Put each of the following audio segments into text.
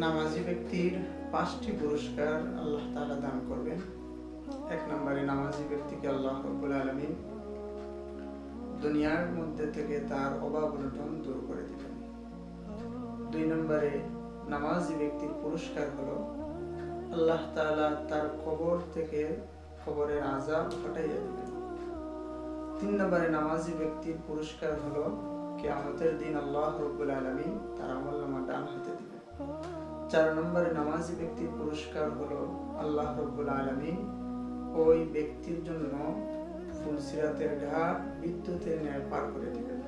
নামাজি ব্যক্তির 5টি পুরস্কার আল্লাহ তাআলা দান করবেন। 1 নম্বরে নামাজি ব্যক্তিকে আল্লাহ রাব্বুল আলামিন দুনিয়ার মধ্যে থেকে তার অভাব-অনটন দূর করে দিবেন। 2 নম্বরে নামাজি ব্যক্তির পুরস্কার হলো আল্লাহ তাআলা তার কবর থেকে কবরের আযাব হটাইয়া দিবেন। 3 নম্বরে নামাজি ব্যক্তির পুরস্কার হলো কিয়ামতের দিন আল্লাহ রাব্বুল আলামিন তার আমলনামা ডান হাতে দিবেন। 4 নম্বরে নামাজি ব্যক্তির পুরস্কার হলো আল্লাহ রাব্বুল আলামিন ওই ব্যক্তির জন্য ফুলসিরাতের ঘাট বিদ্যুতের ন্যায় পার করে দিবেন।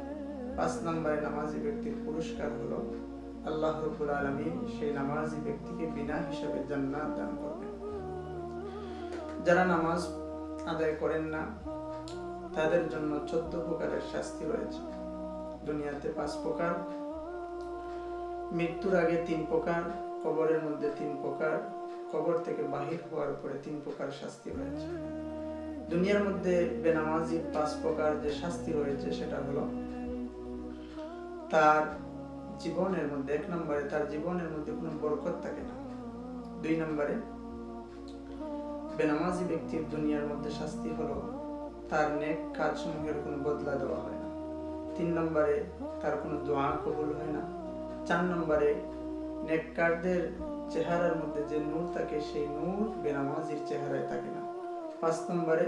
5 নম্বরে নামাজি ব্যক্তির পুরস্কার হলো আল্লাহ রাব্বুল আলামিন সেই নামাজি ব্যক্তিকে বিনা হিসাবে জান্নাত দান করবেন। যারা নামাজ আদায় করেন না তাদের জন্য 14 প্রকারের শাস্তি রয়েছে। দুনিয়াতে 5 প্রকার, মৃত্যুর আগে 3 প্রকার, কবরের মধ্যে 3 প্রকার, কবর থেকে বাহির হওয়ার পরে 3 প্রকার শাস্তি রয়েছে। দুনিয়ার মধ্যে বেনামাজির 5 প্রকার যে শাস্তি রয়েছে সেটা হলো তার জীবনের মধ্যে 1 নম্বরে তার জীবনের মধ্যে কোনো বরকত থাকে না। 2 নম্বরে বেনামাজি ব্যক্তির দুনিয়ার মধ্যে শাস্তি হলো তার নেক কাজসমূহের কোনো বদলা দেওয়া হয় না। 3 নম্বরে তার কোনো দোয়া কবুল হয় না। 4 নম্বরে নেককারদের চেহারার মধ্যে যে নূর থাকে সেই নূর বেনামাজির চেহারায় থাকে না। 5 নম্বরে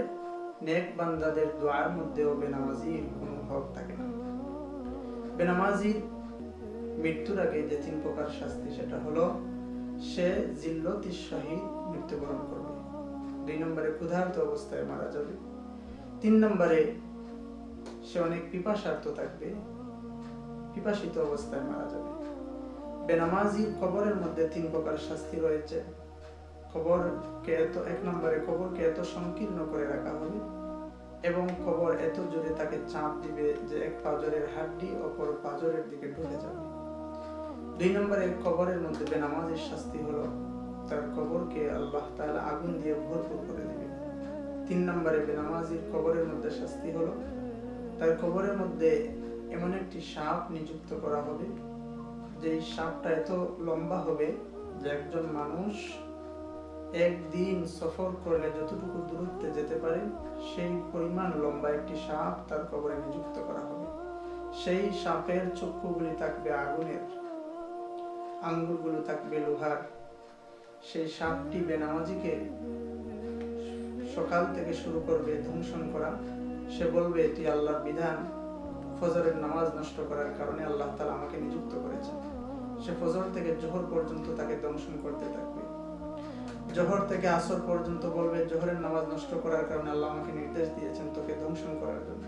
নেক বান্দাদের দোয়ার মধ্যেও বেনামাজির কোনো হক থাকে না। বেনামাজির মৃত্যুর আগে যে 3 প্রকার শাস্তি সেটা হলো সে জিল্লতির সহিত মৃত্যুবরণ করবে। 2 নম্বরে ক্ষুধার্ত অবস্থায় মারা যাবে। 3 নম্বরে সে অনেক পিপাসার্ত থাকবে, পিপাসিত অবস্থায় মারা যাবে। বেনামাজির কবরের মধ্যে 3 প্রকার শাস্তি রয়েছে। এক নম্বরে কবরকে এত সংকীর্ণ করে রাখা হবে এবং কবর এত জোরে তাকে চাপ দিবে যে এক পাঁজরের হাড্ডি অপর পাঁজরের দিকে ঢুকে যাবে। 2 নম্বরে কবরের মধ্যে বেনামাজির শাস্তি হলো তার কবরকে আল্লাহ তাআলা আগুন দিয়ে ভরপুর করে দিবে। 3 নম্বরে বেনামাজির কবরের মধ্যে শাস্তি হলো তার কবরের মধ্যে এমন একটি সাপ নিযুক্ত করা হবে যে সাপটা এত লম্বা হবে যে একজন মানুষ একদিন সফর করলে যতটুকু দূরত্বে যেতে পারে সেই পরিমাণ লম্বা একটি সাপ তার কবরে নিযুক্ত করা হবে। সেই সাপের চক্ষুগুলি থাকবে আগুনের, আঙ্গুলগুলো থাকবে লোহার। সেই সাপটি বেনামাজিকে সকাল থেকে শুরু করবে দংশন করা। সে বলবে এটি আল্লাহর বিধান, ফজরের নামাজ নষ্ট করার কারণে আল্লাহ তাআলা আমাকে নিযুক্ত করেছেন। সে ফজর থেকে জোহর পর্যন্ত তাকে দংশন করতে থাকবে। জোহর থেকে আসর পর্যন্ত বলবে জোহরের নামাজ নষ্ট করার কারণে আল্লাহ আমাকে নির্দেশ দিয়েছেন তোকে দংশন করার জন্য।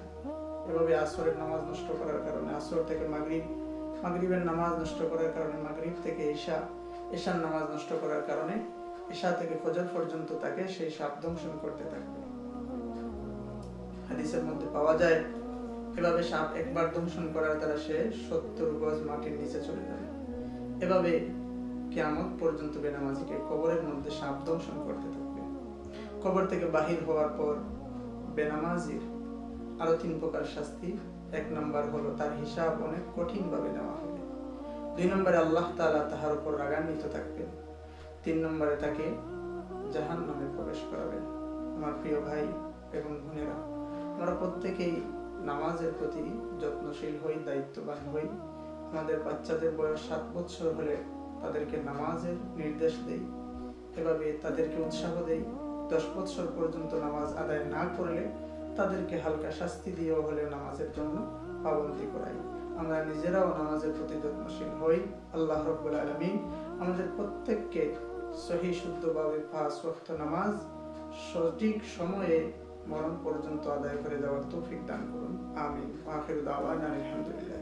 এভাবে আসরের নামাজ নষ্ট করার কারণে আসর থেকে মাগরিব, মাগরিবের নামাজ নষ্ট করার কারণে মাগরিব থেকে ঈশা, ঈশার নামাজ নষ্ট করার কারণে ঈশা থেকে ফজর পর্যন্ত তাকে সেই সাপ দংশন করতে থাকবে। হাদিসের মধ্যে পাওয়া যায় এভাবে সাপ একবার দংশন করার দ্বারা সে 70 গজ মাটির নিচে চলে যাবে। এভাবে কিয়ামত পর্যন্ত বেনামাজিকে কবরের মধ্যে সাপ দংশন করতে থাকবে। কবর থেকে বাহির হওয়ার পর বেনামাজির আরো 3 প্রকার শাস্তি। 1 নম্বর হলো তার হিসাব অনেক কঠিন ভাবে নেওয়া হবে। 2 নম্বরে আল্লাহ তাআলা তাহার উপর রাগান্বিত থাকবেন। 3 নম্বরে তাকে জাহান্নামে প্রবেশ করাবেন। আমার প্রিয় ভাই এবং বোনেরা, আমরা প্রত্যেকেই নামাজের প্রতি যত্নশীল হই, দায়িত্ববান হই। আমাদের বাচ্চাদের বয়স 7 বছর হলে তাদেরকে নামাজের নির্দেশ দেই, এভাবে তাদেরকে উৎসাহ দেই। 10 বছর পর্যন্ত নামাজ আদায় না করলে তাদেরকে হালকা শাস্তি দিয়েও হলে নামাজের জন্য পাবন্দী করাই। আমরা নিজেরাও নামাজের প্রতি যত্নশীল হই। আল্লাহ রাব্বুল আলামিন আমাদের প্রত্যেককে সহি শুদ্ধভাবে 5 ওয়াক্ত নামাজ সঠিক সময়ে মরণ পর্যন্ত আদায় করে দেওয়ার তৌফিক দান করুন। আমিন। আখিরু দাওয়ানা আলহামদুলিল্লাহ।